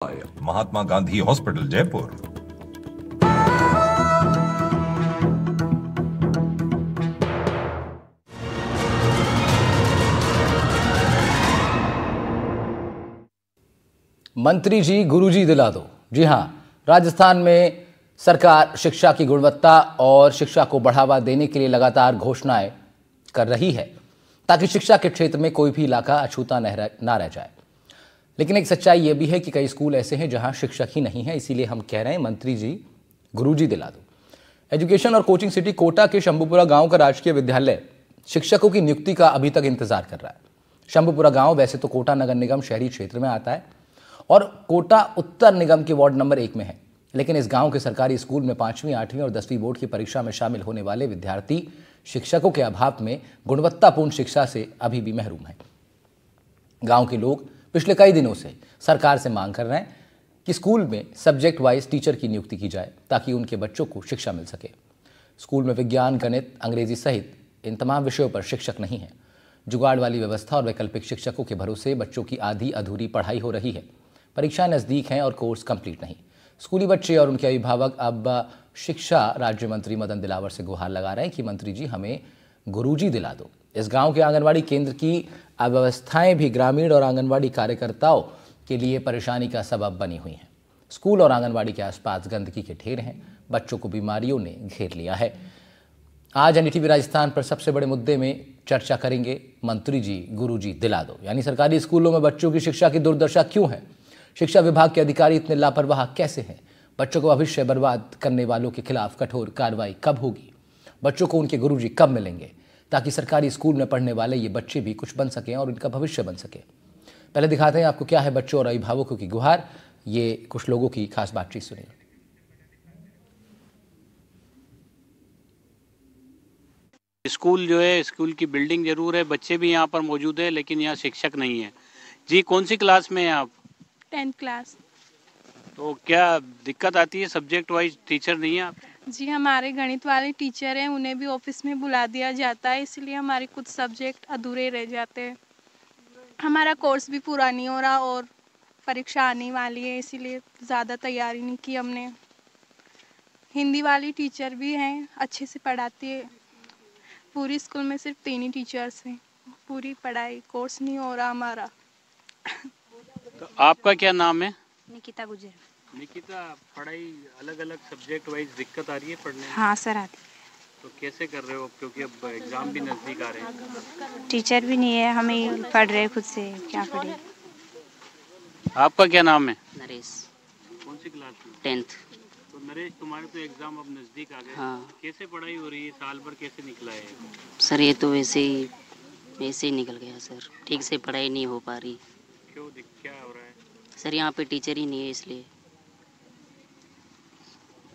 Mahatma Gandhi hospital Jaipur. मंत्री जी गुरुजी दिला दो। जी हां, राजस्थान में सरकार शिक्षा की गुणवत्ता और शिक्षा को बढ़ावा देने के लिए लगातार घोषणाएं कर रही है ताकि शिक्षा के क्षेत्र में कोई भी इलाका अछूता ना रह जाए। लेकिन एक सच्चाई यह भी है कि कई स्कूल ऐसे हैं जहां शिक्षक ही नहीं है। इसीलिए हम कह रहे हैं मंत्री जी गुरुजी दिला दो। एजुकेशन और कोचिंग सिटी कोटा के शंभुपुरा गांव का राजकीय विद्यालय शिक्षकों की नियुक्ति का अभी तक इंतजार कर रहा है। शंभुपुरा गांव वैसे तो कोटा नगर निगम शहरी क्षेत्र में आता है और कोटा उत्तर निगम के वार्ड नंबर 1 में है, लेकिन इस गांव के सरकारी स्कूल में 5वीं, 8वीं और 10वीं बोर्ड की परीक्षा में शामिल होने वाले विद्यार्थी शिक्षकों के अभाव में गुणवत्तापूर्ण शिक्षा से अभी भी महरूम हैं। गांव के लोग पिछले कई दिनों से सरकार से मांग कर रहे हैं कि स्कूल में सब्जेक्ट वाइज टीचर की नियुक्ति की जाए ताकि उनके बच्चों को शिक्षा मिल सके। स्कूल में विज्ञान, गणित, अंग्रेजी सहित इन तमाम विषयों पर शिक्षक नहीं है। जुगाड़ वाली व्यवस्था और वैकल्पिक शिक्षकों के भरोसे बच्चों की आधी अधूरी पढ़ाई हो रही है। परीक्षाएं नज़दीक हैं और कोर्स कंप्लीट नहीं। स्कूली बच्चे और उनके अभिभावक अब शिक्षा राज्य मंत्री मदन दिलावर से गुहार लगा रहे हैं कि मंत्री जी हमें गुरुजी दिला दो। इस गांव के आंगनवाड़ी केंद्र की अव्यवस्थाएं भी ग्रामीण और आंगनवाड़ी कार्यकर्ताओं के लिए परेशानी का सबब बनी हुई हैं। स्कूल और आंगनवाड़ी के आसपास गंदगी के ढेर हैं। बच्चों को बीमारियों ने घेर लिया है। आज एनडीटीवी राजस्थान पर सबसे बड़े मुद्दे में चर्चा करेंगे मंत्री जी गुरुजी दिला दो, यानी सरकारी स्कूलों में बच्चों की शिक्षा की दुर्दशा क्यों है, शिक्षा विभाग के अधिकारी इतने लापरवाह कैसे हैं, बच्चों को भविष्य बर्बाद करने वालों के खिलाफ कठोर कार्रवाई कब होगी, बच्चों को उनके गुरुजी कब मिलेंगे ताकि सरकारी स्कूल में पढ़ने वाले ये बच्चे भी कुछ बन सकें और उनका भविष्य बन सके। पहले दिखाते हैं आपको क्या है बच्चों और अभिभावकों की गुहार। ये कुछ लोगों की खास बातचीत सुनिए। स्कूल जो है, स्कूल की बिल्डिंग जरूर है, बच्चे भी यहाँ पर मौजूद है, लेकिन यहाँ शिक्षक नहीं है। जी, कौन सी क्लास में हैं आप? 10th class. तो क्या दिक्कत आती है, सब्जेक्ट वाइज टीचर नहीं है आप? जी, हमारे गणित वाले टीचर हैं, उन्हें भी ऑफिस में बुला दिया जाता है, इसलिए हमारे कुछ सब्जेक्ट अधूरे रह जाते हैं। हमारा कोर्स भी पूरा नहीं हो रहा और परीक्षा आने वाली है, इसीलिए ज़्यादा तैयारी नहीं की हमने। हिंदी वाली टीचर भी हैं, अच्छे से पढ़ाती है। पूरी स्कूल में सिर्फ 3 ही टीचर्स हैं। पूरी पढ़ाई कोर्स नहीं हो रहा हमारा। तो आपका क्या नाम है? निकिता गुजर। निकिता, पढ़ाई अलग अलग सब्जेक्ट वाइज दिक्कत आ रही है पढ़ने में? हाँ सर, आती। तो कैसे कर रहे हो, क्योंकि अब एग्जाम भी नजदीक आ रहे हैं? टीचर भी नहीं है, हम ही पढ़ रहे खुद से, क्या पढ़े। आपका क्या नाम है? नरेश। कौन सी क्लास में? 10th। तो नरेश, तुम्हारे तो एग्जाम अब नजदीक आ गए। हाँ। कैसे पढ़ाई हो रही है, साल भर कैसे निकला है? सर ये तो वैसे ही निकल गया सर, ठीक से पढ़ाई नहीं हो पा रही। क्यों, क्या हो रहा है? सर यहाँ पे टीचर ही नहीं है इसलिए।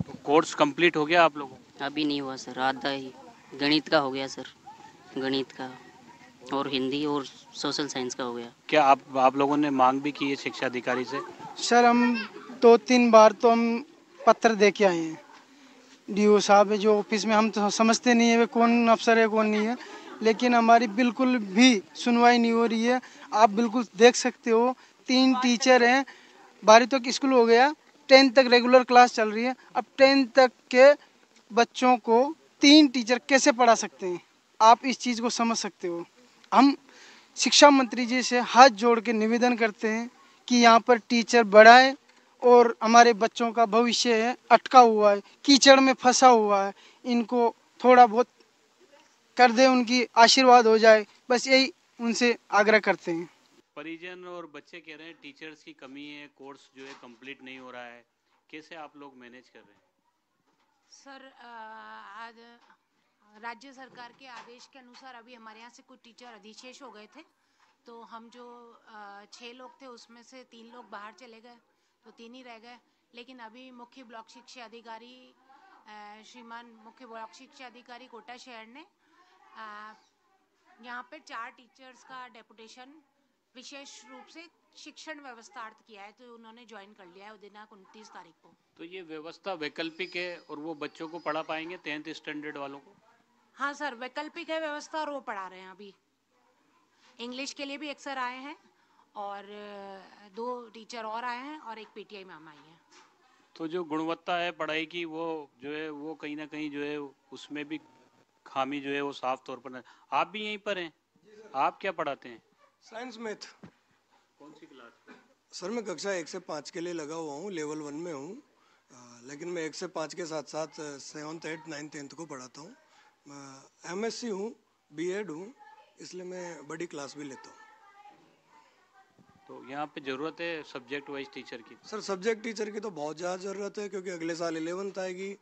तो कोर्स कंप्लीट हो गया आप लोगों का? अभी नहीं हुआ सर, आधा ही गणित का हो गया सर, गणित का, और हिंदी और सोशल साइंस का हो गया। क्या आप लोगों ने मांग भी की है शिक्षा अधिकारी से? सर हम 2-3 बार तो हम पत्र दे के आए हैं। डीओ साहब है जो ऑफिस में, हम तो समझते नहीं है वे कौन अफसर है कौन नहीं है, लेकिन हमारी बिल्कुल भी सुनवाई नहीं हो रही है। आप बिल्कुल देख सकते हो 3 टीचर हैं। 12वीं तक स्कूल हो गया, 10th तक रेगुलर क्लास चल रही है। अब 10th तक के बच्चों को 3 टीचर कैसे पढ़ा सकते हैं? आप इस चीज़ को समझ सकते हो। हम शिक्षा मंत्री जी से हाथ जोड़ के निवेदन करते हैं कि यहाँ पर टीचर बढ़ाए और हमारे बच्चों का भविष्य है अटका हुआ है, कीचड़ में फंसा हुआ है, इनको थोड़ा बहुत कर दे, उनकी आशीर्वाद हो जाए, बस यही उनसे आग्रह करते हैं। परिजन और बच्चे कह रहे हैं टीचर्स की कमी है, कोर्स जो है कंप्लीट नहीं हो रहा है, कैसे आप लोग मैनेज कर रहे हैं? सर आज राज्य सरकार के आदेश के अनुसार अभी हमारे यहाँ से कुछ टीचर अधिशेष हो गए थे, तो हम जो 6 लोग थे उसमें से 3 लोग बाहर चले गए, तो 3 ही रह गए। लेकिन अभी मुख्य ब्लॉक शिक्षा अधिकारी श्रीमान मुख्य ब्लॉक शिक्षा अधिकारी कोटा शहर ने यहाँ पे 4 टीचर्स का डेपुटेशन विशेष रूप से शिक्षण व्यवस्थार्थ किया है, तो उन्होंने ज्वाइन कर लिया है दिनांक 29 तारीख को। तो ये व्यवस्था वैकल्पिक है और वो बच्चों को पढ़ा पाएंगे 10th स्टैंडर्ड वालों को? हाँ सर, वैकल्पिक है व्यवस्था और वो पढ़ा रहे हैं। अभी इंग्लिश के लिए भी एक सर आए हैं और 2 टीचर और आए हैं और एक पीटीआई मैम आई है। तो जो गुणवत्ता है पढ़ाई की वो जो है वो कहीं ना कहीं जो है उसमें भी खामी जो है वो साफ तौर पर आप भी यहीं पर हैं? आप क्या पढ़ाते हैं? Science math. कौन सी क्लास? सर मैं कक्षा 1 से 5 के लिए लगा हुआ हूँ, लेवल 1 में हूँ, लेकिन मैं 1 से 5 के साथ साथ 7th 8th 9th 10th को पढ़ाता हूँ। MSc हूँ, B.Ed हूँ, इसलिए मैं बड़ी क्लास भी लेता हूँ। तो यहाँ पे ज़रूरत है सब्जेक्ट वाइज टीचर की? सर सब्जेक्ट टीचर की तो बहुत ज़्यादा ज़रूरत है, क्योंकि अगले साल 11th आएगी।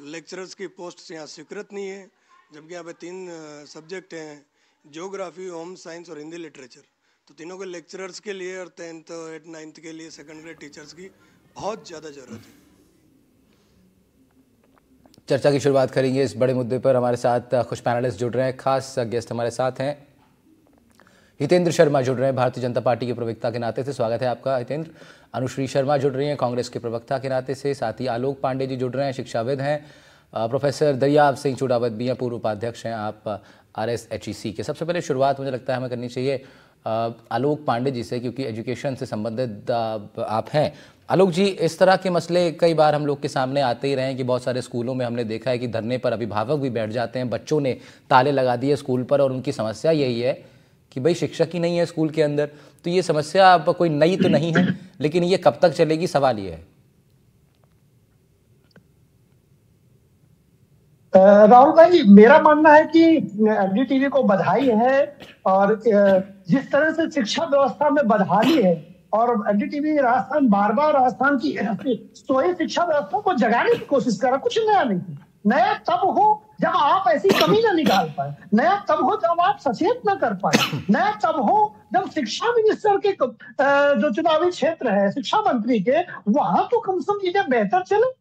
लेक्चरर्स की पोस्ट यहाँ स्वीकृत नहीं है, जबकि यहाँ पे 3 सब्जेक्ट हैं, ज्योग्राफी, होम साइंस और हिंदी लिटरेचर। तो तीनों के लेक्चरर्स के लिए और 10th 8th 9th के लिए सेकंड ग्रेड टीचर्स की बहुत ज़्यादा ज़रूरत है। चर्चा की शुरुआत करेंगे इस बड़े मुद्दे पर। हमारे साथ कुछ पैनलिस्ट जुड़ रहे हैं। खास गेस्ट हमारे साथ हैं हितेंद्र शर्मा जुड़ रहे हैं भारतीय जनता पार्टी के प्रवक्ता के नाते से। स्वागत है आपका हितेंद्र। अनुश्री शर्मा जुड़ रही हैं कांग्रेस के प्रवक्ता के नाते से। साथ ही आलोक पांडे जी जुड़ रहे हैं, शिक्षाविद हैं। प्रोफेसर दरियाब सिंह चूड़ावत भी हैं, पूर्व उपाध्यक्ष हैं आप RSHEC के। सबसे पहले शुरुआत मुझे लगता है हमें करनी चाहिए आलोक पांडे जी से, क्योंकि एजुकेशन से संबंधित आप हैं। आलोक जी, इस तरह के मसले कई बार हम लोग के सामने आते ही रहे हैं कि बहुत सारे स्कूलों में हमने देखा है कि धरने पर अभिभावक भी बैठ जाते हैं, बच्चों ने ताले लगा दिए स्कूल पर, और उनकी समस्या यही है कि भाई शिक्षक ही नहीं है स्कूल के अंदर। तो ये समस्या अब कोई नई तो नहीं है, लेकिन ये कब तक चलेगी, सवाल ये है। राहुल भाई, मेरा मानना है कि NDTV को बधाई है, और जिस तरह से शिक्षा व्यवस्था में बदहाली है, और NDTV राजस्थान बार बार राजस्थान की सोई शिक्षा व्यवस्था को जगाने की कोशिश कर रहा। कुछ नया नहीं। नया तब हो जब आप ऐसी कमी ना निकाल पाए, नया तब हो जब आप सचेत ना कर पाए, नया तब हो जब शिक्षा मिनिस्टर के जो चुनावी क्षेत्र है शिक्षा मंत्री के, वहां तो कम से कम चीजें बेहतर चले।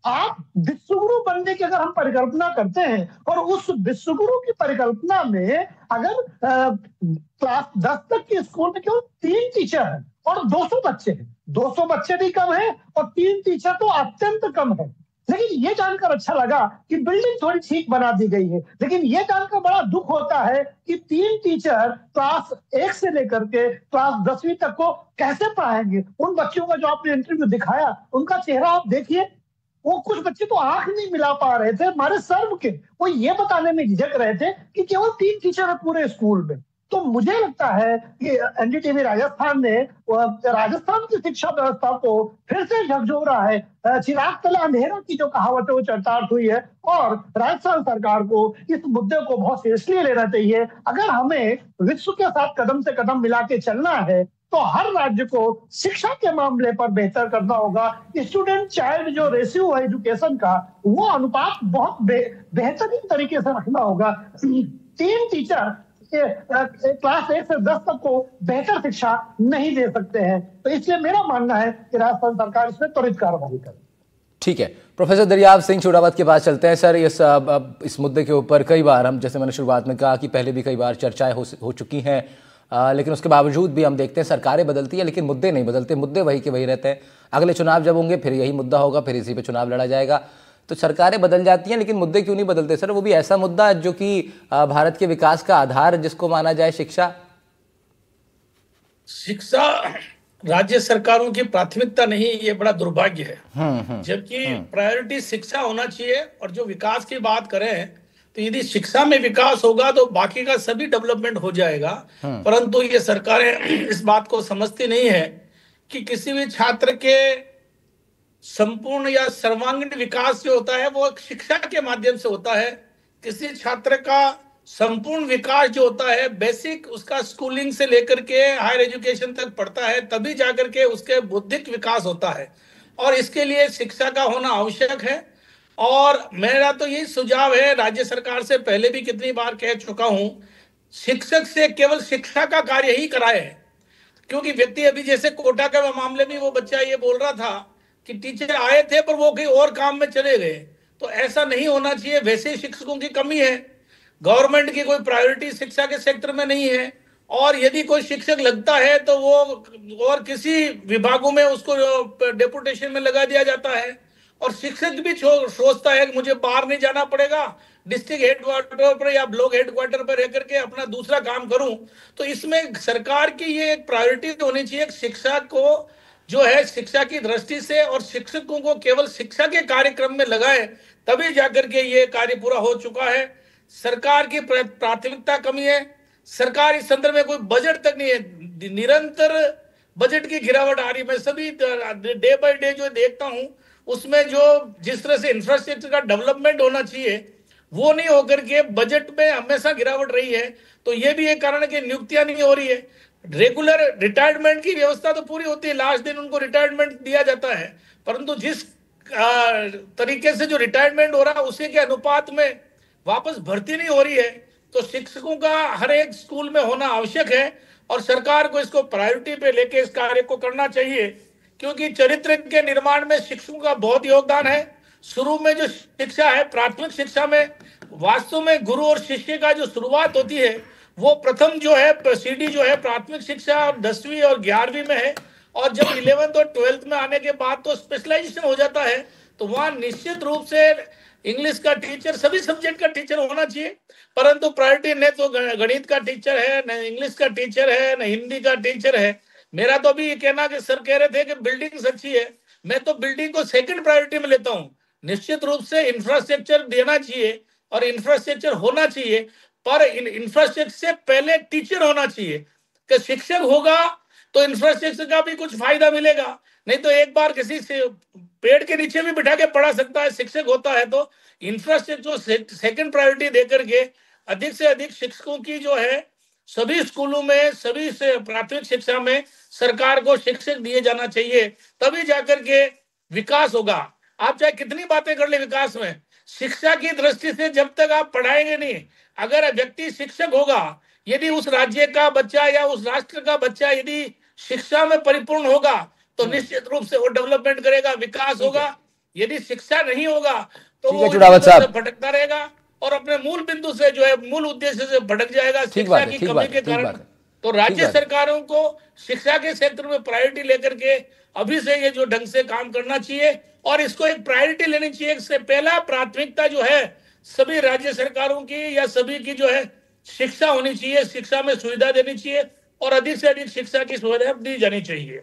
आप विश्वगुरु बनने की अगर हम परिकल्पना करते हैं, और उस विश्वगुरु की परिकल्पना में अगर क्लास 10 तक के स्कूल में केवल 3 टीचर हैं और 200 बच्चे हैं, 200 बच्चे भी कम है और 3 टीचर तो अत्यंत कम है। लेकिन ये जानकर अच्छा लगा कि बिल्डिंग थोड़ी ठीक बना दी गई है, लेकिन ये जानकर बड़ा दुख होता है कि 3 टीचर क्लास 1 से लेकर के क्लास 10वीं तक को कैसे पढ़ाएंगे। उन बच्चों का जो आपने इंटरव्यू दिखाया, उनका चेहरा आप देखिए, वो कुछ बच्चे तो आंख नहीं मिला पा रहे थे हमारे सर्व के, वो ये बताने में झिझक रहे थे कि केवल 3 टीचर है पूरे स्कूल में। तो मुझे लगता है कि NDTV राजस्थान ने राजस्थान की शिक्षा व्यवस्था को फिर से झकझोरा है। चिराग तले अंधेरा की जो कहावत है वो चरितार्थ हुई है, और राजस्थान सरकार को इस मुद्दे को बहुत सीरियसली लेना चाहिए। अगर हमें विश्व के साथ कदम से कदम मिला के चलना है तो हर राज्य को शिक्षा के मामले पर बेहतर करना होगा। स्टूडेंट चाइल्ड जो रेशियो है एजुकेशन का, वो अनुपात बहुत बेहतरीन तरीके से रखना होगा। 3 टीचर क्लास 1 से 10 तक को बेहतर शिक्षा नहीं दे सकते हैं। तो इसलिए मेरा मानना है कि राजस्थान सरकार इसमें त्वरित कार्रवाई करे। ठीक है, प्रोफेसर दरियाब सिंह चूड़ावत के पास चलते हैं। सर, इस मुद्दे के ऊपर कई बार हम, जैसे मैंने शुरुआत में कहा कि पहले भी कई बार चर्चाएं हो चुकी हैं, लेकिन उसके बावजूद भी हम देखते हैं सरकारें बदलती है लेकिन मुद्दे नहीं बदलते, मुद्दे वही के वही रहते हैं। अगले चुनाव जब होंगे फिर यही मुद्दा होगा, फिर इसी पे चुनाव लड़ा जाएगा। तो सरकारें बदल जाती हैं लेकिन मुद्दे क्यों नहीं बदलते सर? वो भी ऐसा मुद्दा जो कि भारत के विकास का आधार जिसको माना जाए, शिक्षा राज्य सरकारों की प्राथमिकता नहीं, ये बड़ा दुर्भाग्य है। जबकि प्रायोरिटी शिक्षा होना चाहिए। और जो विकास की बात करें तो यदि शिक्षा में विकास होगा तो बाकी का सभी डेवलपमेंट हो जाएगा। परंतु ये सरकारें इस बात को समझती नहीं है कि किसी भी छात्र के संपूर्ण या सर्वांगीण विकास जो होता है वो शिक्षा के माध्यम से होता है। किसी छात्र का संपूर्ण विकास जो होता है, बेसिक उसका स्कूलिंग से लेकर के हायर एजुकेशन तक पढ़ता है, तभी जाकर के उसके बौद्धिक विकास होता है, और इसके लिए शिक्षा का होना आवश्यक है। और मेरा तो यही सुझाव है, राज्य सरकार से पहले भी कितनी बार कह चुका हूं, शिक्षक से केवल शिक्षा का कार्य ही कराए। क्योंकि व्यक्ति, अभी जैसे कोटा के मामले में वो बच्चा ये बोल रहा था कि टीचर आए थे पर वो कहीं और काम में चले गए, तो ऐसा नहीं होना चाहिए। वैसे शिक्षकों की कमी है, गवर्नमेंट की कोई प्रायोरिटी शिक्षा के सेक्टर में नहीं है, और यदि कोई शिक्षक लगता है तो वो और किसी विभागों में उसको डेपुटेशन में लगा दिया जाता है, और शिक्षक भी सोचता है कि मुझे बाहर नहीं जाना पड़ेगा, डिस्ट्रिक्ट हेडक्वार्टर पर या ब्लॉक हेडक्वार्टर पर रह करके अपना दूसरा काम करूं, तो इसमें सरकार की ये एक प्रायोरिटी होनी चाहिए। शिक्षा को जो है शिक्षा की दृष्टि से और शिक्षकों को केवल शिक्षा के कार्यक्रम में लगाए, तभी जाकर के ये कार्य पूरा हो चुका है। सरकार की प्राथमिकता कमी है। सरकार इस संदर्भ में कोई बजट तक नहीं है, निरंतर बजट की गिरावट आ रही है। मैं सभी डे बाय डे जो देखता हूं, उसमें जो जिस तरह से इंफ्रास्ट्रक्चर का डेवलपमेंट होना चाहिए वो नहीं होकर के बजट में हमेशा गिरावट रही है। तो ये भी एक कारण है कि नियुक्तियां नहीं हो रही है। रेगुलर रिटायरमेंट की व्यवस्था तो पूरी होती है, लास्ट दिन उनको रिटायरमेंट दिया जाता है, परंतु जिस तरीके से जो रिटायरमेंट हो रहा है उसी के अनुपात में वापस भर्ती नहीं हो रही है। तो शिक्षकों का हर एक स्कूल में होना आवश्यक है और सरकार को इसको प्रायोरिटी पे लेके इस कार्य को करना चाहिए, क्योंकि चरित्र के निर्माण में शिक्षकों का बहुत योगदान है। शुरू में जो शिक्षा है, प्राथमिक शिक्षा में वास्तव में गुरु और शिष्य का जो शुरुआत होती है वो प्रथम जो है सीढ़ी जो है प्राथमिक शिक्षा 10वीं और 11वीं में है, और जब 11th और 12th में आने के बाद तो स्पेशलाइजेशन हो जाता है। तो वहां निश्चित रूप से इंग्लिश का टीचर, सभी सब्जेक्ट का टीचर होना चाहिए, परंतु प्रायोरिटी न तो गणित का टीचर है, न इंग्लिश का टीचर है, न हिंदी का टीचर है। मेरा तो अभी ये कहना कि सर कह रहे थे कि बिल्डिंग अच्छी है, मैं तो बिल्डिंग को सेकंड प्रायोरिटी में लेता हूँ। निश्चित रूप से इंफ्रास्ट्रक्चर देना चाहिए और इंफ्रास्ट्रक्चर होना चाहिए, पर इंफ्रास्ट्रक्चर से पहले टीचर होना चाहिए। कि शिक्षक होगा तो इंफ्रास्ट्रक्चर का भी कुछ फायदा मिलेगा, नहीं तो एक बार किसी से पेड़ के नीचे भी बिठा के पढ़ा सकता है शिक्षक होता है। तो इंफ्रास्ट्रक्चर सेकंड प्रायोरिटी देकर के अधिक से अधिक शिक्षकों की जो है सभी स्कूलों में, सभी से प्राथमिक शिक्षा में सरकार को शिक्षक दिए जाना चाहिए, तभी जाकर के विकास होगा। आप चाहे कितनी बातें कर ले विकास में, शिक्षा की दृष्टि से जब तक आप पढ़ाएंगे नहीं, अगर व्यक्ति शिक्षक होगा, यदि उस राज्य का बच्चा या उस राष्ट्र का बच्चा यदि शिक्षा में परिपूर्ण होगा तो निश्चित रूप से वो डेवलपमेंट करेगा, विकास होगा। यदि शिक्षा नहीं होगा तो वो भटकता रहेगा और अपने मूल बिंदु से जो है, मूल उद्देश्य से भटक जाएगा शिक्षा की कमी के कारण। तो राज्य सरकारों को शिक्षा के क्षेत्र में प्रायोरिटी लेकर के अभी से ये जो ढंग से काम करना चाहिए और इसको एक प्रायोरिटी लेनी चाहिए। इससे पहला प्राथमिकता जो है सभी राज्य सरकारों की या सभी की जो है शिक्षा होनी चाहिए, शिक्षा में सुविधा देनी चाहिए और अधिक से अधिक शिक्षा की सुविधा दी जानी चाहिए।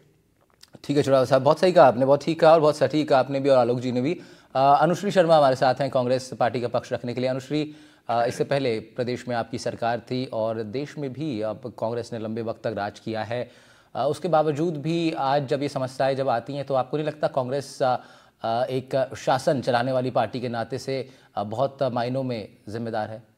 ठीक है चुड़ावा साहब, बहुत सही कहा आपने, बहुत ठीक कहा और बहुत सटीक कहा आपने भी और आलोक जी ने भी। अनुश्री शर्मा हमारे साथ हैं कांग्रेस पार्टी का पक्ष रखने के लिए। अनुश्री, इससे पहले प्रदेश में आपकी सरकार थी और देश में भी अब कांग्रेस ने लंबे वक्त तक राज किया है, उसके बावजूद भी आज जब ये समस्याएं जब आती हैं तो आपको नहीं लगता कांग्रेस एक शासन चलाने वाली पार्टी के नाते से बहुत मायनों में जिम्मेदार है?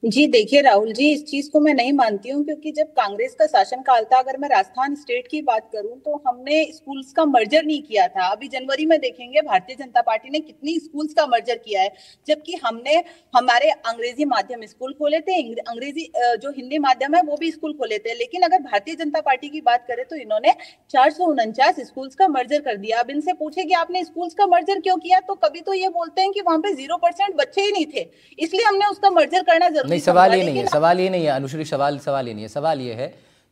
जी देखिए राहुल जी, इस चीज को मैं नहीं मानती हूँ, क्योंकि जब कांग्रेस का शासन काल था, अगर मैं राजस्थान स्टेट की बात करूं तो हमने स्कूल्स का मर्जर नहीं किया था। अभी जनवरी में देखेंगे भारतीय जनता पार्टी ने कितनी स्कूल्स का मर्जर किया है, जबकि हमने हमारे अंग्रेजी माध्यम स्कूल खोले थे, अंग्रेजी जो हिंदी माध्यम है वो भी स्कूल खोले थे। लेकिन अगर भारतीय जनता पार्टी की बात करें तो इन्होंने 449 स्कूल्स का मर्जर कर दिया। अब इनसे पूछे कि आपने स्कूल्स का मर्जर क्यों किया, तो कभी तो ये बोलते हैं कि वहां पे 0% बच्चे ही नहीं थे, इसलिए हमने उसका मर्जर करना जरूरी। नहीं, सवाल ये नहीं है, सवाल ये नहीं है अनुश्री, सवाल ये नहीं है। सवाल ये है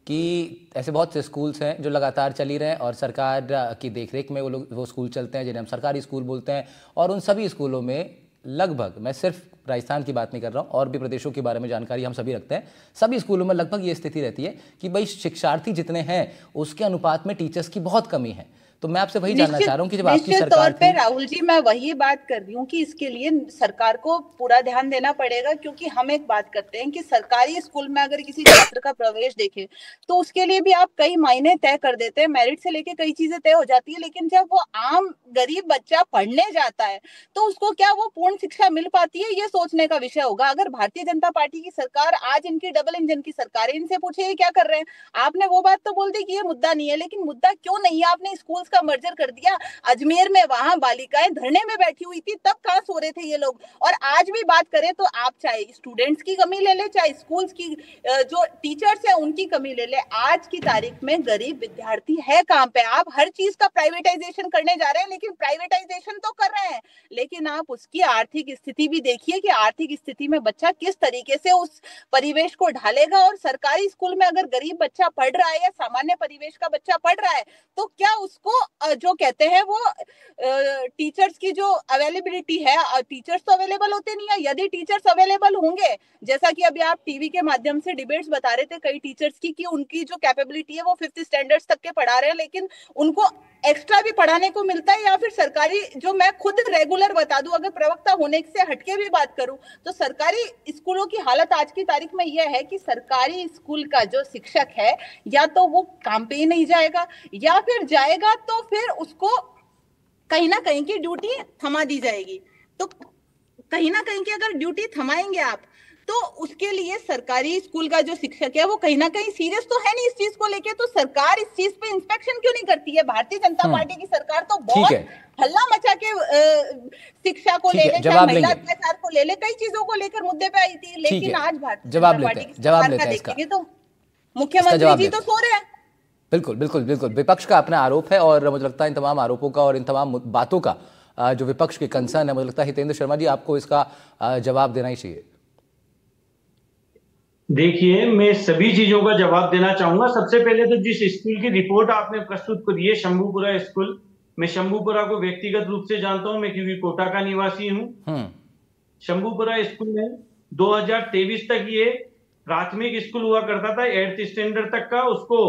कि ऐसे बहुत से स्कूल्स हैं जो लगातार चल ही रहे हैं और सरकार की देखरेख में वो स्कूल चलते हैं जिन्हें हम सरकारी स्कूल बोलते हैं, और उन सभी स्कूलों में लगभग, मैं सिर्फ राजस्थान की बात नहीं कर रहा हूँ, और भी प्रदेशों के बारे में जानकारी हम सभी रखते हैं, सभी स्कूलों में लगभग ये स्थिति रहती है कि भाई शिक्षार्थी जितने हैं उसके अनुपात में टीचर्स की बहुत कमी है। तो मैं आपसे वही जानना चाह रहा हूँ कि जब आपकी सरकार थी, राहुल जी मैं वही बात कर रही हूँ कि इसके लिए सरकार को पूरा ध्यान देना पड़ेगा, क्योंकि हम एक बात करते हैं कि सरकारी स्कूल में अगर किसी छात्र का प्रवेश देखें तो उसके लिए भी आप कई मायने तय कर देते हैं, मेरिट से लेके कई चीजें तय हो जाती है, लेकिन जब वो आम गरीब बच्चा पढ़ने जाता है तो उसको क्या वो पूर्ण शिक्षा मिल पाती है, ये सोचने का विषय होगा। अगर भारतीय जनता पार्टी की सरकार, आज इनकी डबल इंजन की सरकार है, इनसे पूछे ये क्या कर रहे हैं। आपने वो बात तो बोल दी कि ये मुद्दा नहीं है, लेकिन मुद्दा क्यों नहीं है, आपने स्कूल का मर्जर कर दिया। अजमेर में वहां बालिकाएं धरने में बैठी हुई थी, तब कहां सो रहे थे ये लोग। और आज भी बात करें तो आप चाहे स्टूडेंट्स की कमी ले ले, चाहे स्कूल्स की जो टीचर्स है उनकी कमी ले ले, आज की तारीख में गरीब विद्यार्थी है कहां पे। आप हर चीज का प्राइवेटाइजेशन करने जा रहे हैं, लेकिन प्राइवेटाइजेशन तो कर रहे हैं, लेकिन आप उसकी आर्थिक स्थिति भी देखिए कि आर्थिक स्थिति में बच्चा किस तरीके से उस परिवेश को ढालेगा। और सरकारी स्कूल में अगर गरीब बच्चा पढ़ रहा है या सामान्य परिवेश का बच्चा पढ़ रहा है तो क्या उसको जो कहते हैं वो टीचर्स की जो अवेलेबिलिटी है, टीचर्स तो अवेलेबल होते नहीं है। यदि टीचर्स अवेलेबल होंगे, जैसा कि अभी आप टीवी के माध्यम से डिबेट्स बता रहे थे कई टीचर्स की कि उनकी जो कैपेबिलिटी है वो 5th स्टैंडर्ड्स तक के पढ़ा रहे हैं, लेकिन उनको एक्स्ट्रा भी पढ़ाने को मिलता है, या फिर सरकारी, जो मैं खुद रेगुलर बता दूं, अगर प्रवक्ता होने से हटके भी बात करूं तो सरकारी स्कूलों की हालत आज की तारीख में यह है कि सरकारी स्कूल का जो शिक्षक है या तो वो काम पे ही नहीं जाएगा, या फिर जाएगा तो फिर उसको कहीं ना कहीं की ड्यूटी थमा दी जाएगी। तो कहीं ना कहीं की अगर ड्यूटी थमाएंगे आप, तो उसके लिए सरकारी स्कूल का जो शिक्षक है वो कहीं ना कहीं सीरियस तो है नहीं इस चीज को लेके। तो सरकार इस चीज पे इंस्पेक्शन क्यों नहीं करती है? भारतीय जनता पार्टी की सरकार तो बहुत हल्ला मचा के शिक्षा को ले ले, चाहे महिला अत्याचार को ले ले, कई चीजों को लेकर मुद्दे पे आई थी, लेकिन आज भारतीय जनता पार्टी की सरकार का देखेंगे तो मुख्यमंत्री जी तो सो रहे हैं। बिल्कुल बिल्कुल बिल्कुल, विपक्ष का अपना आरोप है और मुझे लगता है इन तमाम आरोपों का और इन तमाम बातों का जो विपक्ष की कंसर्न है, मुझे लगता है हितेंद्र शर्मा जी आपको इसका जवाब देना ही चाहिए। देखिए, मैं सभी चीजों का जवाब देना चाहूंगा। सबसे पहले तो जिस स्कूल की रिपोर्ट आपने प्रस्तुत करी है, शंभूपुरा स्कूल, मैं शंभूपुरा को व्यक्तिगत रूप से जानता हूं, मैं क्योंकि कोटा का निवासी हूं। शंभूपुरा स्कूल में 2023 तक ये प्राथमिक स्कूल हुआ करता था, 8th स्टैंडर्ड तक का। उसको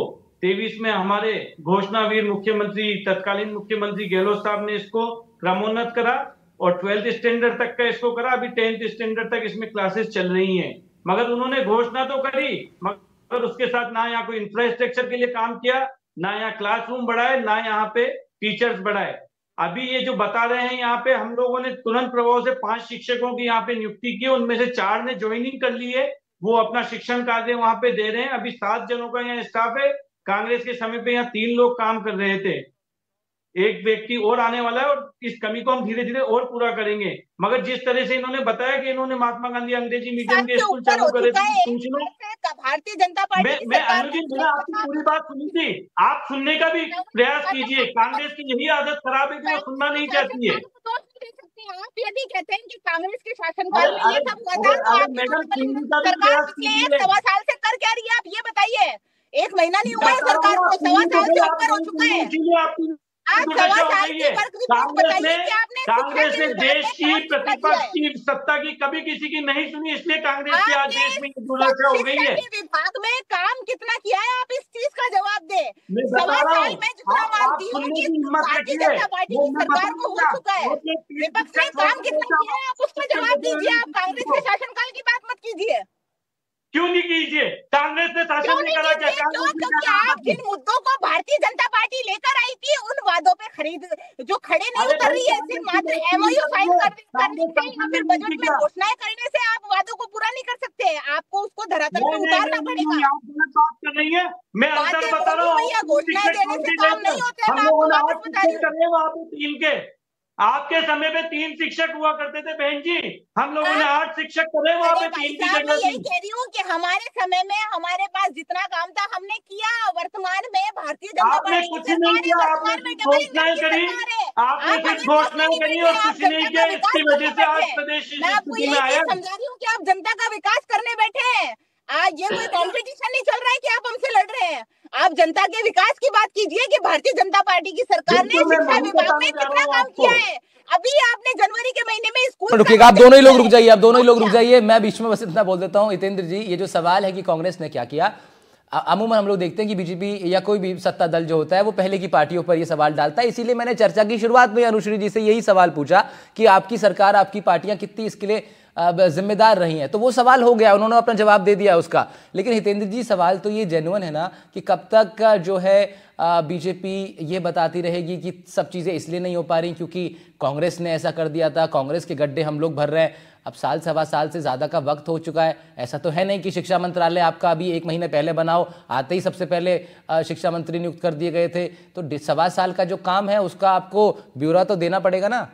23 में हमारे घोषणावीर मुख्यमंत्री, तत्कालीन मुख्यमंत्री गहलोत साहब ने इसको क्रमोन्नत करा और 12th स्टैंडर्ड तक का इसको करा। अभी 10th स्टैंडर्ड तक इसमें क्लासेस चल रही हैं। मगर उन्होंने घोषणा तो करी, मगर उसके साथ ना यहाँ कोई इंफ्रास्ट्रक्चर के लिए काम किया, ना यहाँ क्लासरूम बढ़ाए, ना यहाँ पे टीचर्स बढ़ाए। अभी ये जो बता रहे हैं यहाँ पे, हम लोगों ने तुरंत प्रभाव से 5 शिक्षकों की यहाँ पे नियुक्ति की, उनमें से 4 ने ज्वाइनिंग कर ली है, वो अपना शिक्षण कार्य वहां पे दे रहे हैं। अभी 7 जनों का यहाँ स्टाफ है। कांग्रेस के समय पे यहाँ 3 लोग काम कर रहे थे, एक व्यक्ति और आने वाला है और इस कमी को हम धीरे धीरे और पूरा करेंगे। मगर जिस तरह से इन्होंने बताया कि इन्होंने महात्मा गांधी अंग्रेजी मीडियम के स्कूल चालू करे, भारतीय जनता पार्टी मैं अनुजी, मैंने आपकी पूरी बात सुनी थी, आप सुनने का भी प्रयास कीजिए। कांग्रेस की यही आदत खराब है कि वो सुनना नहीं चाहती है। आप यदि कहते हैं कि कांग्रेस के शासनकाल में ये सब हुआ था, तो सरकार पिछले 1 सवा साल से कर क्या रही है आप ये बताइए। 1 महीना नहीं हुआ है सरकार को, 1 सवा साल से ऊपर हो चुका है। कांग्रेस ने देश की प्रतिपक्ष की सत्ता की कभी किसी की नहीं सुनी, इसलिए कांग्रेस की आज देश में दुर्दशा हो गई है। विभाग में काम कितना किया है, आप इस चीज का जवाब दे। 1 साल में जितना मानती हूँ कि भारतीय जनता पार्टी की सरकार को हो चुका है, विपक्ष ने काम कितना किया है आप उसका जवाब दीजिए। आप कांग्रेस के शासनकाल की बात मत कीजिए। क्यों नहीं कीजिए? कांग्रेस ने शासन नहीं करा क्या? क्योंकि आप जिन मुद्दों को भारतीय जनता पार्टी लेकर आई थी, उन वादों पे जो खड़े नहीं उतर रही है, सिर्फ मात्र MOU साइन करने से या फिर बजट में घोषणाएं करने से आप वादों को पूरा नहीं कर सकते। आपको उसको धरातल पे उतारना पड़ेगा। बात कर रही है, मैं अंतर बता रहा हूँ। घोषणाएं देने से काम नहीं होता है, मैं आपको वापस बता रही हूँ। आपके समय में 3 शिक्षक हुआ करते थे बहन जी, हम लोगों ने 8 शिक्षक करे, वहाँ पे 3 की जगह। मैं यही कह रही हूँ कि हमारे समय में हमारे पास जितना काम था हमने किया। वर्तमान में भारतीय जनता पार्टी कुछ नहीं किया, आपने घोषणाएं करी, आपने सिर्फ घोषणाएं करी और कुछ नहीं किया। इसकी वजह से आज प्रदेश मैं आपको यही समझा रही हूँ कि आप जनता का विकास करने बैठे हैं। आज ये कोई कंपटीशन नहीं चल रहा है कि आप हमसे लड़ रहे हैं। आप जनता के विकास की बात कीजिए कि भारतीय जनता पार्टी की सरकार ने शिक्षा विभाग में कितना काम किया है। अभी आपने जनवरी के महीने में स्कूल, रुकिएगा, आप दोनों ही लोग रुक जाइए, आप दोनों ही लोग रुक जाइए। मैं बीच में बस इतना बोल देता हूँ, हितेंद्र जी, ये जो सवाल है कि कांग्रेस ने क्या किया, अमूमन हम लोग देखते हैं कि बीजेपी या कोई भी सत्ता दल जो होता है वो पहले की पार्टियों पर ये सवाल डालता है। इसीलिए मैंने चर्चा की शुरुआत में अनुश्री जी से यही सवाल पूछा कि आपकी सरकार, आपकी पार्टियां कितनी इसके लिए जिम्मेदार रही हैं। तो वो सवाल हो गया, उन्होंने अपना जवाब दे दिया उसका। लेकिन हितेंद्र जी, सवाल तो ये जेन्युइन है ना कि कब तक जो है बीजेपी ये बताती रहेगी कि सब चीज़ें इसलिए नहीं हो पा रही क्योंकि कांग्रेस ने ऐसा कर दिया था, कांग्रेस के गड्ढे हम लोग भर रहे हैं। अब 1 सवा साल से ज़्यादा का वक्त हो चुका है। ऐसा तो है नहीं कि शिक्षा मंत्रालय आपका अभी 1 महीने पहले बनाओ, आते ही सबसे पहले शिक्षा मंत्री नियुक्त कर दिए गए थे। तो 1.25 साल का जो काम है उसका आपको ब्यौरा तो देना पड़ेगा ना।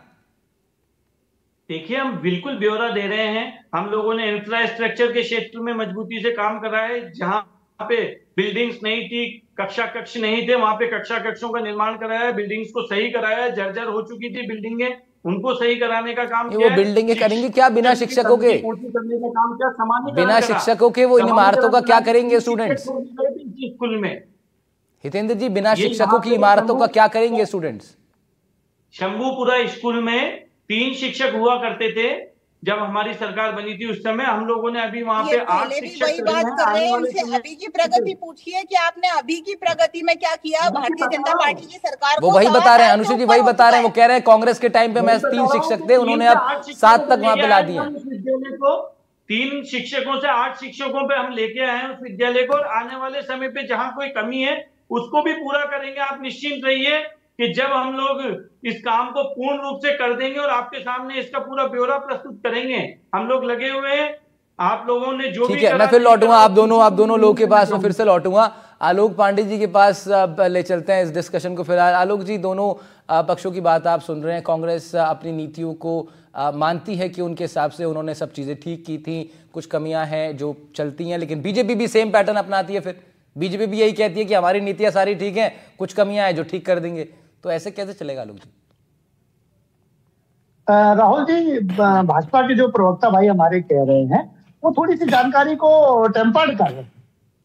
देखिए, हम बिल्कुल ब्यौरा दे रहे हैं। हम लोगों ने इंफ्रास्ट्रक्चर के क्षेत्र में मजबूती से काम करा है। जहां पे बिल्डिंग्स नहीं थी, कक्षा कक्ष नहीं थे, वहां पे कक्षा कक्षों का निर्माण कराया है, बिल्डिंग्स को सही कराया है। जर्जर हो चुकी थी बिल्डिंगें, उनको सही कराने का काम किया। वो बिल्डिंगें करेंगे क्या बिना शिक्षकों के? करने का काम क्या, सामान्य बिना शिक्षकों के वो इन इमारतों का क्या करेंगे स्टूडेंट्स? स्कूल में हितेंद्र जी, बिना शिक्षकों की इमारतों का क्या करेंगे स्टूडेंट्स? शंभूपुरा स्कूल में 3 शिक्षक हुआ करते थे जब हमारी सरकार बनी थी। उस समय हम लोगों ने अभी वहां पे 8 शिक्षक वही बात कर रहे हैं इनसे। अभी की प्रगति पूछिए कि आपने अभी की प्रगति में क्या किया भारतीय जनता पार्टी की सरकार वो वही बता रहे हैं अनुश्री जी, वही बता रहे हैं। वो कह रहे हैं कांग्रेस के टाइम पे महज 3 शिक्षक थे, उन्होंने अब 7 तक वहां पे ला दिए। विद्यालय को 3 शिक्षकों से 8 शिक्षकों पे हम लेके आए हैं उस विद्यालय को, और आने वाले समय पे जहां कोई कमी है उसको भी पूरा करेंगे। आप निश्चिंत रहिए कि जब हम लोग इस काम को पूर्ण रूप से कर देंगे और आपके सामने इसका पूरा ब्यौरा प्रस्तुत करेंगे। हम लोग लगे हुए हैं, आप लोगों ने जो भी ठीक है, मैं फिर लौटूंगा आप दोनों लोगों के पास, मैं फिर से लौटूंगा आलोक पांडे जी के पास। ले चलते हैं इस डिस्कशन को। फिलहाल आलोक जी, दोनों पक्षों की बात आप सुन रहे हैं। कांग्रेस अपनी नीतियों को मानती है कि उनके हिसाब से उन्होंने सब चीजें ठीक की थी, कुछ कमियां हैं जो चलती हैं, लेकिन बीजेपी भी सेम पैटर्न अपनाती है। फिर बीजेपी भी यही कहती है कि हमारी नीतियां सारी ठीक हैं, कुछ कमियां हैं जो ठीक कर देंगे। तो ऐसे कैसे चलेगा आलोक जी? राहुल जी, भाजपा के जो प्रवक्ता भाई हमारे कह रहे हैं वो थोड़ी सी जानकारी को टेम्पर्ड कर रहे हैं।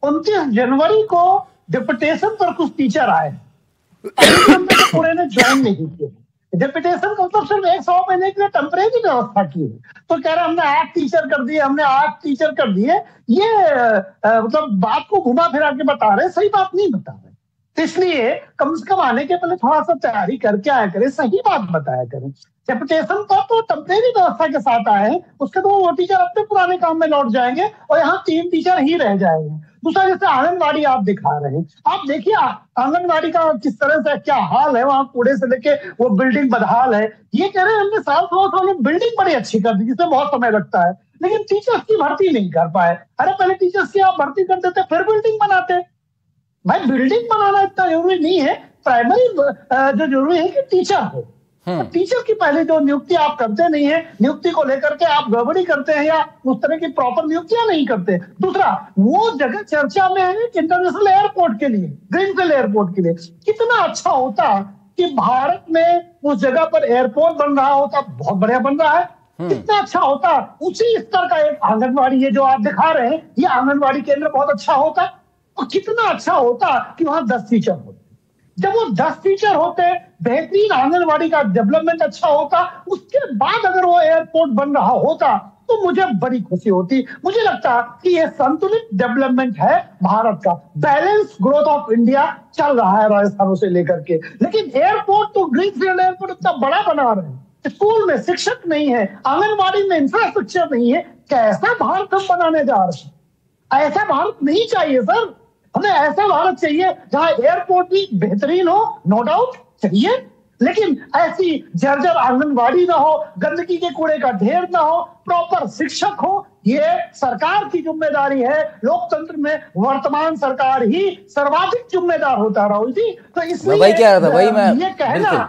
29 जनवरी को डिप्यूटेशन पर कुछ टीचर आए, पूरे ने ज्वाइन नहीं किए। डिप्यूटेशन का मतलब सिर्फ 100 महीने के लिए टेम्परेरी व्यवस्था की है। तो कह रहे हमने 8 टीचर कर दिए, हमने 8 टीचर कर दिए। ये मतलब बात को घुमा फिरा के बता रहे, सही बात नहीं बता रहे। तो इसलिए कम से कम आने के पहले थोड़ा सा तैयारी करके आया करें, सही बात बताया करें। डेपुटेशन पर तो टेम्परेरी व्यवस्था के साथ आए हैं, उसके तो वो टीचर अपने पुराने काम में लौट जाएंगे और यहाँ 3 टीचर ही रह जाएंगे। दूसरा, जैसे आंगनबाड़ी आप दिखा रहे हैं, आप देखिए आंगनबाड़ी का किस तरह से क्या हाल है, वहां कूड़े से लेके वो बिल्डिंग बदहाल है। ये कह रहे हैं हमने साल में बिल्डिंग बड़ी अच्छी कर दी, जिसमें बहुत समय लगता है, लेकिन टीचर्स की भर्ती नहीं कर पाए। अरे पहले टीचर्स की आप भर्ती कर देते, फिर बिल्डिंग बनाते। भाई बिल्डिंग बनाना इतना जरूरी नहीं है, प्राइमरी जो जरूरी है कि टीचर हो। तो टीचर की पहले जो नियुक्ति आप करते नहीं है, नियुक्ति को लेकर के आप गड़बड़ी करते हैं या उस तरह की प्रॉपर नियुक्तियां नहीं करते। दूसरा, वो जगह चर्चा में है इंटरनेशनल एयरपोर्ट के लिए, ग्रीनफील्ड एयरपोर्ट के लिए। कितना अच्छा होता कि भारत में उस जगह पर एयरपोर्ट बन रहा होता, बहुत बढ़िया बन रहा है। कितना अच्छा होता उसी स्तर का एक आंगनबाड़ी, ये जो आप दिखा रहे हैं ये आंगनबाड़ी केंद्र बहुत अच्छा होता। और कितना अच्छा होता कि वहां 10 टीचर होते। जब वो 10 टीचर होते, बेहतरीन आंगनबाड़ी का डेवलपमेंट अच्छा होता, उसके बाद अगर वो एयरपोर्ट बन रहा होता तो मुझे बड़ी खुशी होती। मुझे लगता कि ये संतुलित डेवलपमेंट है भारत का, बैलेंस ग्रोथ ऑफ इंडिया चल रहा है राजस्थानों से लेकर के। लेकिन एयरपोर्ट तो ग्रीनफील्ड एयरपोर्ट इतना बड़ा बना रहे हैं, स्कूल में शिक्षक नहीं है, आंगनबाड़ी में इंफ्रास्ट्रक्चर नहीं है। कैसा भारत हम बनाने जा रहे हैं? ऐसा भारत नहीं चाहिए सर, हमें ऐसा भारत चाहिए जहां एयरपोर्ट भी बेहतरीन हो, नो डाउट चाहिए, लेकिन ऐसी जर्जर आंगनबाड़ी ना हो, गंदगी के कूड़े का ढेर ना हो, प्रॉपर शिक्षक हो। ये सरकार की जिम्मेदारी है। लोकतंत्र में वर्तमान सरकार ही सर्वाधिक जिम्मेदार होता है राहुल जी। तो इसलिए वही कह रहा था, वही मैं ये कहना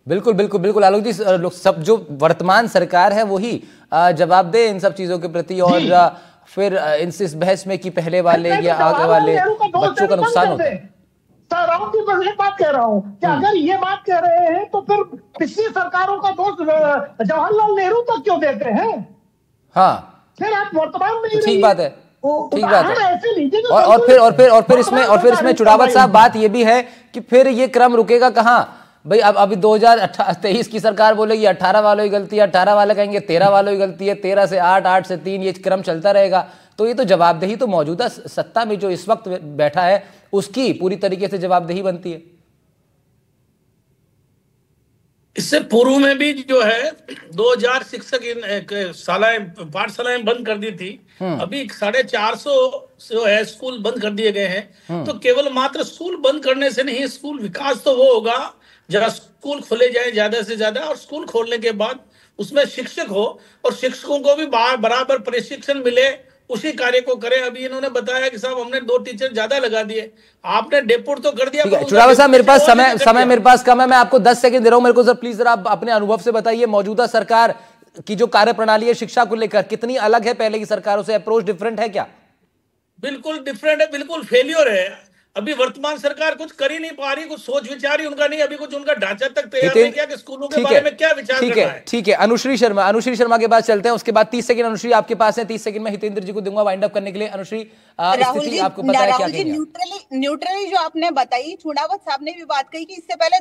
बिल्कुल बिल्कुल बिल्कुल आलोक जी, सब जो वर्तमान सरकार है वही जवाब दे इन सब चीजों के प्रति। और फिर इस बहस में कि पहले वाले या आगे वाले बच्चों का नुकसान होता है। राहुल जी बस एक बात कह रहा हूँ कि अगर ये बात कह रहे हैं तो फिर पिछली सरकारों का दोष जवाहरलाल नेहरू तक क्यों देते हैं? हाँ, फिर आप वर्तमान में ठीक बात है, ठीक बात है। ऐसे लीजिए। और फिर इसमें चुड़ावत साहब बात ये भी है कि फिर ये क्रम रुकेगा कहाँ भाई? अब अभी 2023 की सरकार बोलेगी 18 वालों की गलती है, 18 वाले कहेंगे 13 वालों की गलती है, 13 से 8, 8 से 3, ये क्रम चलता रहेगा। तो ये तो जवाबदेही तो मौजूदा सत्ता में जो इस वक्त बैठा है उसकी पूरी तरीके से जवाबदेही बनती है। इससे पूर्व में भी जो है 2000 शिक्षक पाठशालाएं बंद कर दी थी। अभी 450 जो है स्कूल बंद कर दिए गए हैं। तो केवल मात्र स्कूल बंद करने से नहीं, स्कूल विकास तो वो होगा जहाँ स्कूल खोले जाए ज्यादा से ज्यादा, और स्कूल खोलने के बाद उसमें शिक्षक हो और शिक्षकों को भी बराबर प्रशिक्षण मिले, उसी कार्य को करें। अभी इन्होंने बताया कि साहब हमने 2 टीचर ज्यादा लगा दिए, आपने डेपुट तो कर दिया। चुड़ावा साहब मेरे पास समय मेरे पास कम है, मैं आपको 10 सेकंड दे रहा हूं। मेरे को सर प्लीज जरा आप अपने अनुभव से बताइए, मौजूदा सरकार की जो कार्यप्रणाली है शिक्षा को लेकर कितनी अलग है पहले की सरकारों से? अप्रोच डिफरेंट है क्या? बिल्कुल डिफरेंट है, बिल्कुल फेलियर है। अभी वर्तमान सरकार कुछ कर ही नहीं पा रही, कुछ सोच विचार ही उनका नहीं, अभी कुछ उनका ढांचा तक तैयार नहीं किया कि स्कूलों के बारे में क्या विचार करना है। ठीक है, अनुश्री शर्मा के पास चलते हैं, उसके बाद 30 सेकंड अनुश्री आपके पास है, 30 सेकंड में हितेंद्र जी को दूंगा वाइंड अप करने के लिए। अनुश्री, स्थिति आपको पता है क्या कहेंगे? न्यूट्रली जो आपने बताई, चुनावत साहब ने भी बात कही कि इससे पहले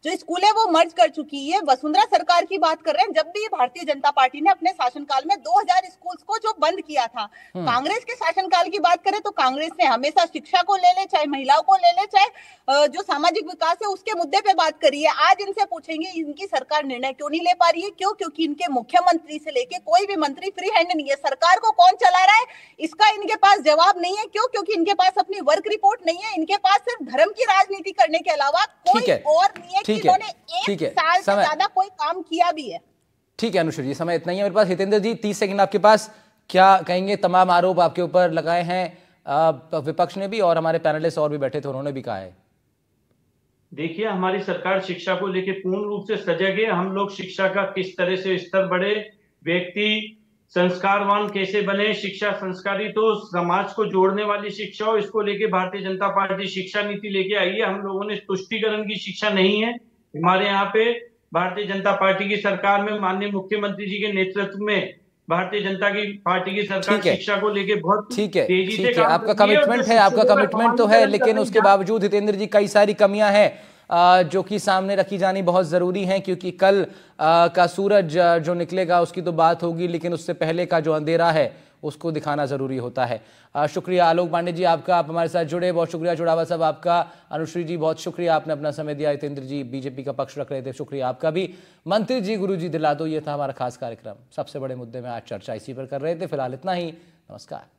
जो स्कूल है वो मर्ज कर चुकी है। वसुंधरा सरकार की बात कर रहे हैं, जब भी भारतीय जनता पार्टी ने अपने शासनकाल में 2000 स्कूल्स को जो बंद किया था। कांग्रेस के शासनकाल की बात करें तो कांग्रेस ने हमेशा शिक्षा को ले ले, चाहे महिलाओं को ले ले, चाहे जो सामाजिक विकास है उसके मुद्दे पे बात करी है। आज इनसे पूछेंगे इनकी सरकार निर्णय क्यों नहीं ले पा रही है, क्यों? क्योंकि इनके मुख्यमंत्री से लेके कोई भी मंत्री फ्री हैंड नहीं है। सरकार को कौन चला रहा है इसका इनके पास जवाब नहीं है। क्यों? क्योंकि इनके पास अपनी वर्क रिपोर्ट नहीं है। इनके पास सिर्फ धर्म की राजनीति करने के अलावा कोई और नहीं है कि इन्होंने एक साल से ज्यादा कोई काम किया भी है। ठीक है अनुश्री जी, समय इतना ही है मेरे पास। हितेंद्र जी 30 सेकंड आपके पास, क्या कहेंगे? तमाम आरोप आपके ऊपर लगाए हैं विपक्ष ने भी और हमारे पैनलिस्ट और भी बैठे थे, उन्होंने भी कहा है। देखिए, हमारी सरकार शिक्षा को लेकर पूर्ण रूप से सजग है। हम लोग शिक्षा का किस तरह से स्तर बढ़े, व्यक्ति संस्कारवान कैसे बने, शिक्षा संस्कारी तो समाज को जोड़ने वाली शिक्षा हो, इसको लेके भारतीय जनता पार्टी शिक्षा नीति लेके आई है। हम लोगों ने तुष्टीकरण की शिक्षा नहीं है। हमारे यहाँ पे भारतीय जनता पार्टी की सरकार में माननीय मुख्यमंत्री जी के नेतृत्व में भारतीय जनता की पार्टी की सरकार शिक्षा को लेके बहुत तेजी से काम आपका कमिटमेंट है, आपका कमिटमेंट तो है, लेकिन उसके बावजूद हितेंद्र जी कई सारी कमियां हैं जो कि सामने रखी जानी बहुत ज़रूरी है, क्योंकि कल का सूरज जो निकलेगा उसकी तो बात होगी, लेकिन उससे पहले का जो अंधेरा है उसको दिखाना ज़रूरी होता है। शुक्रिया आलोक पांडे जी आपका, आप हमारे साथ जुड़े, बहुत शुक्रिया चुड़ावा साहब आपका, अनुश्री जी बहुत शुक्रिया आपने अपना समय दिया, हितेंद्र जी बीजेपी का पक्ष रख रहे थे, शुक्रिया आपका भी, मंत्री जी गुरुजी दिला दो, ये था हमारा खास कार्यक्रम। सबसे बड़े मुद्दे में आज चर्चा इसी पर कर रहे थे। फिलहाल इतना ही, नमस्कार।